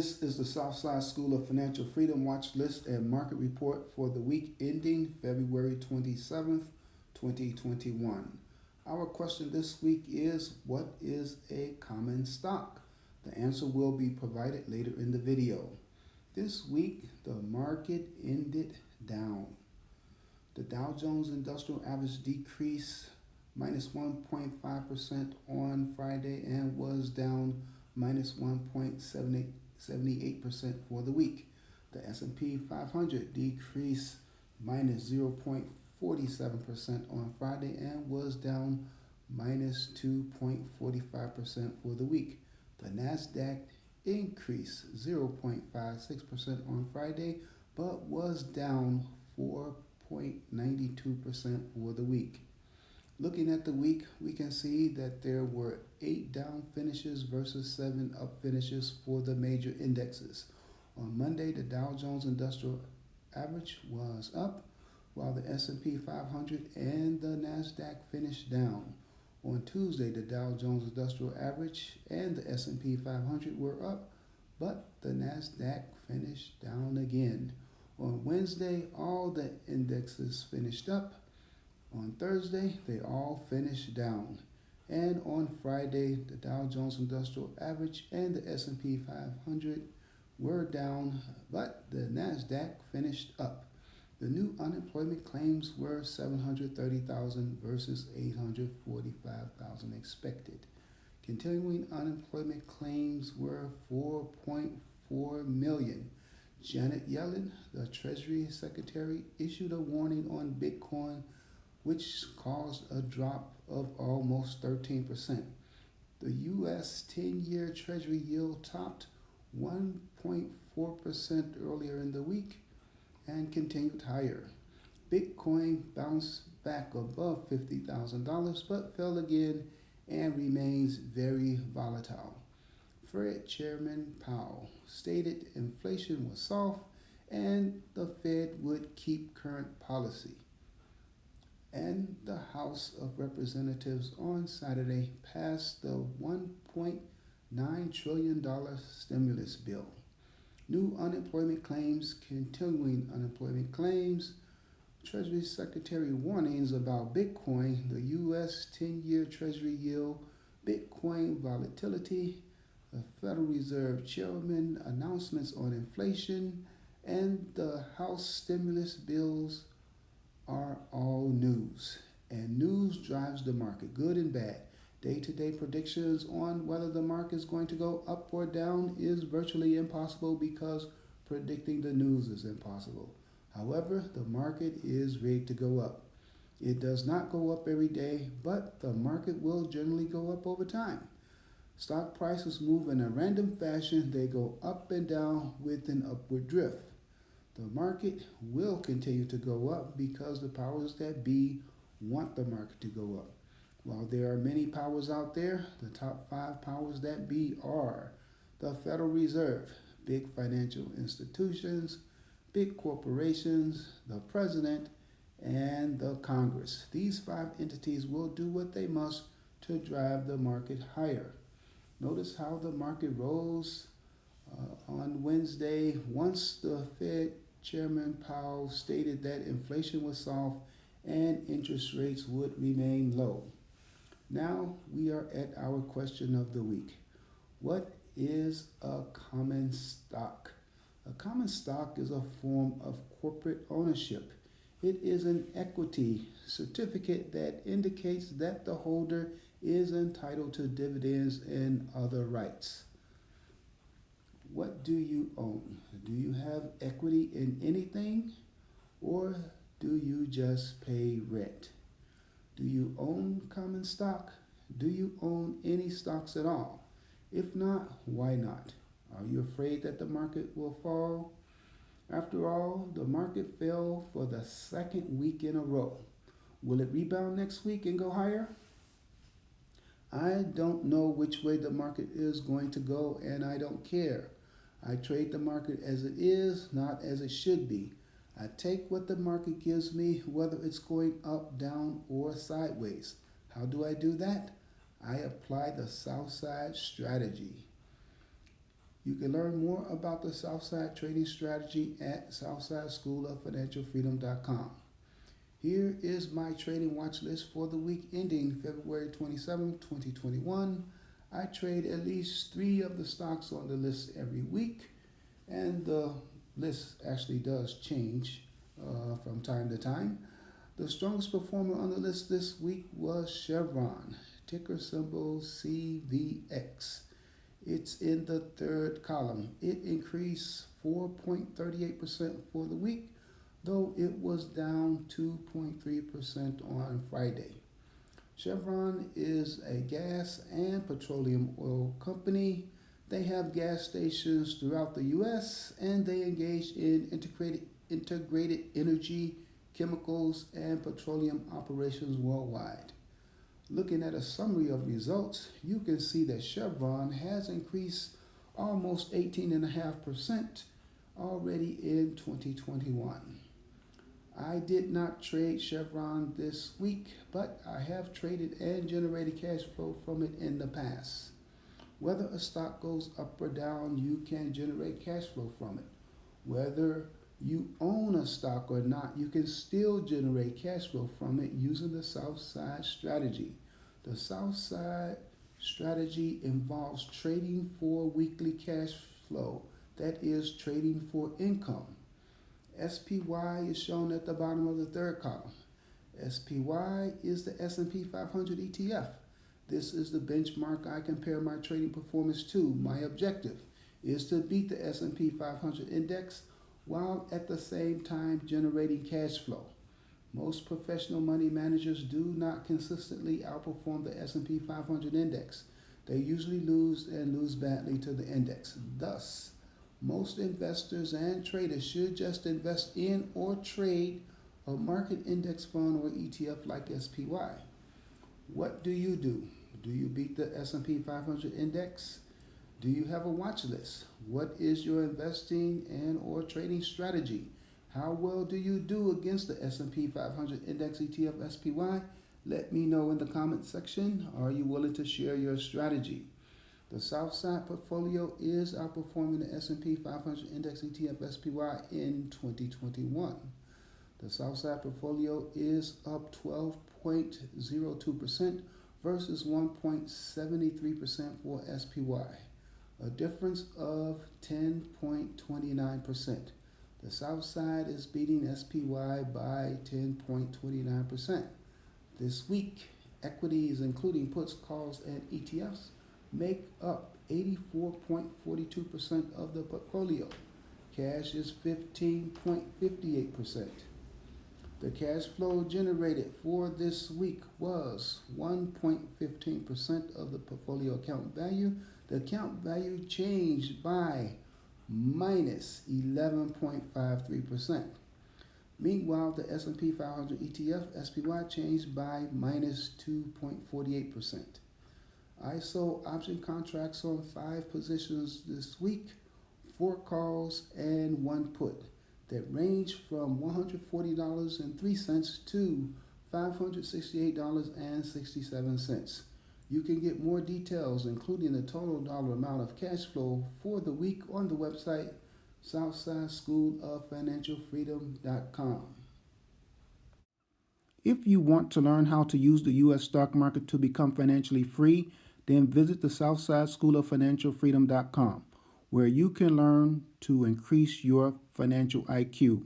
This is the Southside School of Financial Freedom Watch List and Market Report for the week ending February 27th, 2021. Our question this week is, what is a common stock? The answer will be provided later in the video. This week, the market ended down. The Dow Jones Industrial Average decreased minus 1.5% on Friday and was down minus 1.78% for the week. The S&P 500 decreased minus 0.47% on Friday and was down minus 2.45% for the week. The Nasdaq increased 0.56% on Friday but was down 4.92% for the week. Looking at the week, we can see that there were 8 down finishes versus 7 up finishes for the major indexes. On Monday, the Dow Jones Industrial Average was up, while the S&P 500 and the Nasdaq finished down. On Tuesday, the Dow Jones Industrial Average and the S&P 500 were up, but the Nasdaq finished down again. On Wednesday, all the indexes finished up. On Thursday, they all finished down. And on Friday, the Dow Jones Industrial Average and the S&P 500 were down, but the Nasdaq finished up. The new unemployment claims were 730,000 versus 845,000 expected. Continuing unemployment claims were 4.4 million. Janet Yellen, the Treasury Secretary, issued a warning on Bitcoin, which caused a drop of almost 13%. The U.S. 10-year Treasury yield topped 1.4% earlier in the week and continued higher. Bitcoin bounced back above $50,000 but fell again and remains very volatile. Fed Chairman Powell stated inflation was soft and the Fed would keep current policy. And the House of Representatives on Saturday passed the $1.9 trillion stimulus bill. New unemployment claims, continuing unemployment claims, Treasury Secretary warnings about Bitcoin, the U.S. 10-year Treasury yield, Bitcoin volatility, the Federal Reserve Chairman announcements on inflation, and the House stimulus bills are all news. And news drives the market, good and bad. Day-to-day predictions on whether the market is going to go up or down is virtually impossible because predicting the news is impossible. However, the market is rigged to go up. It does not go up every day, but the market will generally go up over time. Stock prices move in a random fashion. They go up and down with an upward drift. The market will continue to go up because the powers that be want the market to go up. While there are many powers out there, the top 5 powers that be are the Federal Reserve, big financial institutions, big corporations, the President, and the Congress. These 5 entities will do what they must to drive the market higher. Notice how the market rose on Wednesday once the Fed Chairman Powell stated that inflation was soft and interest rates would remain low. Now we are at our question of the week. What is a common stock? A common stock is a form of corporate ownership. It is an equity certificate that indicates that the holder is entitled to dividends and other rights. What do you own? Do you have equity in anything, or do you just pay rent? Do you own common stock? Do you own any stocks at all? If not, why not? Are you afraid that the market will fall? After all, the market fell for the 2nd week in a row. Will it rebound next week and go higher? I don't know which way the market is going to go, and I don't care. I trade the market as it is, not as it should be. I take what the market gives me, whether it's going up, down, or sideways. How do I do that? I apply the Southside Strategy. You can learn more about the Southside Trading Strategy at southsideschooloffinancialfreedom.com. Here is my trading watch list for the week ending February 27, 2021. I trade at least 3 of the stocks on the list every week, and the list actually does change from time to time. The strongest performer on the list this week was Chevron, ticker symbol CVX. It's in the third column. It increased 4.38% for the week, though it was down 2.3% on Friday. Chevron is a gas and petroleum oil company. They have gas stations throughout the U.S. and they engage in integrated energy, chemicals, and petroleum operations worldwide. Looking at a summary of results, you can see that Chevron has increased almost 18.5% already in 2021. I did not trade Chevron this week, but I have traded and generated cash flow from it in the past. Whether a stock goes up or down, you can generate cash flow from it. Whether you own a stock or not, you can still generate cash flow from it using the Southside Strategy. The Southside Strategy involves trading for weekly cash flow, that is, trading for income. SPY is shown at the bottom of the third column. SPY is the S&P 500 ETF. This is the benchmark I compare my trading performance to. My objective is to beat the S&P 500 index while at the same time generating cash flow. Most professional money managers do not consistently outperform the S&P 500 index. They usually lose and lose badly to the index. Thus, most investors and traders should just invest in or trade a market index fund or ETF like SPY. What do? Do you beat the S&P 500 index? Do you have a watch list? What is your investing and or trading strategy? How well do you do against the S&P 500 index ETF SPY? Let me know in the comment section. Are you willing to share your strategy? The Southside portfolio is outperforming the S&P 500 index ETF SPY in 2021. The Southside portfolio is up 12.02% versus 1.73% for SPY, a difference of 10.29%. The Southside is beating SPY by 10.29%. This week, equities, including puts, calls, and ETFs, make up 84.42% of the portfolio. Cash is 15.58%. The cash flow generated for this week was 1.15% of the portfolio account value. The account value changed by minus 11.53%. Meanwhile, the S&P 500 ETF SPY changed by minus 2.48%. I sold option contracts on 5 positions this week, 4 calls and 1 put that range from $140.03 to $568.67. You can get more details, including the total dollar amount of cash flow for the week, on the website southsideschooloffinancialfreedom.com. If you want to learn how to use the U.S. stock market to become financially free, then visit the southsideschooloffinancialfreedom.com, where you can learn to increase your financial IQ.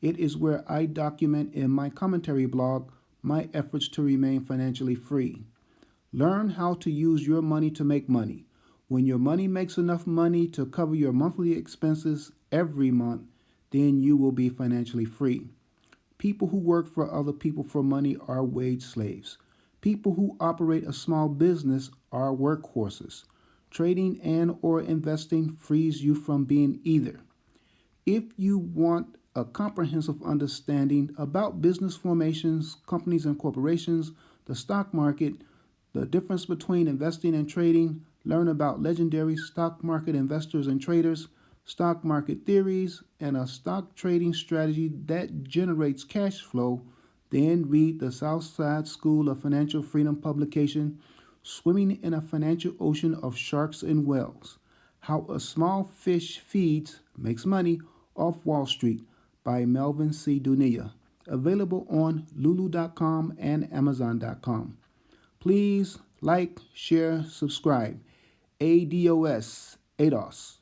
It is where I document in my commentary blog my efforts to remain financially free. Learn how to use your money to make money. When your money makes enough money to cover your monthly expenses every month, then you will be financially free. People who work for other people for money are wage slaves. People who operate a small business are workhorses. Trading and or investing frees you from being either. If you want a comprehensive understanding about business formations, companies and corporations, the stock market, the difference between investing and trading, learn about legendary stock market investors and traders, stock market theories, and a stock trading strategy that generates cash flow, then read the Southside School of Financial Freedom publication, Swimming in a Financial Ocean of Sharks and Whales: How a Small Fish Feeds Makes Money Off Wall Street by Melvin C. Dunia. Available on lulu.com and amazon.com. Please like, share, subscribe. ADOS, ADOS.